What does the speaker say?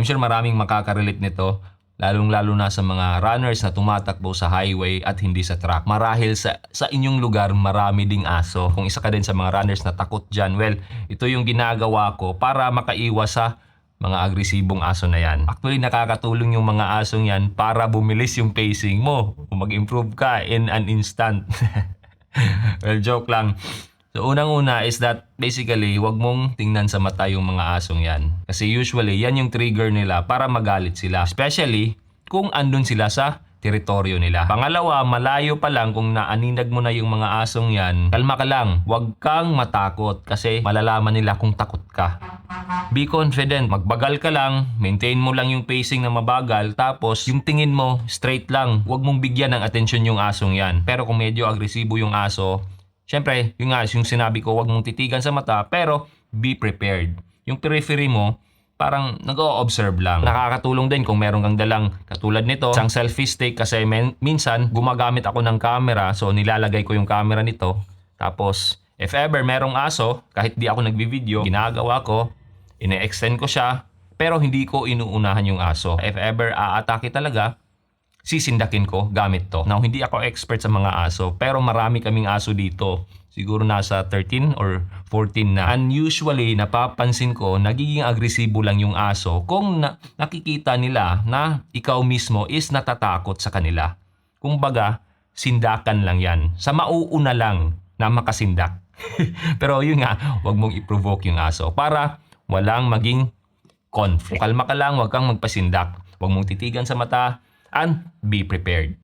I'm sure maraming makaka-relate nito, lalong-lalo na sa mga runners na tumatakbo sa highway at hindi sa track. Marahil sa inyong lugar, marami ding aso. Kung isa ka din sa mga runners na takot dyan, well, ito yung ginagawa ko para makaiwas sa mga agresibong aso na yan. Actually, nakakatulong yung mga asong yan para bumilis yung pacing mo. Mag-improve ka in an instant. Well, joke lang. So, unang-una is that basically, wag mong tingnan sa mata yung mga asong yan. Kasi usually, yan yung trigger nila para magalit sila. Especially, kung andun sila sa teritoryo nila. Pangalawa, malayo pa lang kung naaninag mo na yung mga asong yan, kalma ka lang. Wag kang matakot kasi malalaman nila kung takot ka. Be confident. Magbagal ka lang, maintain mo lang yung pacing na mabagal, tapos yung tingin mo, straight lang. Wag mong bigyan ng atensyon yung asong yan. Pero kung medyo agresibo yung aso, syempre, yung sinabi ko, wag mong titigan sa mata, pero be prepared. Yung periphery mo, parang nag-o-observe lang. Nakakatulong din kung meron kang dalang katulad nito, isang selfie stick kasi minsan gumagamit ako ng camera, so nilalagay ko yung camera nito. Tapos, if ever merong aso, kahit di ako nagbi-video, ginagawa ko, ine-extend ko siya, pero hindi ko inuunahan yung aso. If ever aatake talaga, sisindakin ko gamit to. Now, hindi ako expert sa mga aso, pero marami kaming aso dito. Siguro nasa 13 or 14 na. And usually, napapansin ko, nagiging agresibo lang yung aso kung nakikita nila na ikaw mismo is natatakot sa kanila. Kumbaga, sindakan lang yan. Sa mauuna lang na makasindak. Pero yun nga, wag mong i-provoke yung aso para walang maging conflict. Kalma ka lang, wag kang magpasindak. Wag mong titigan sa mata, and be prepared.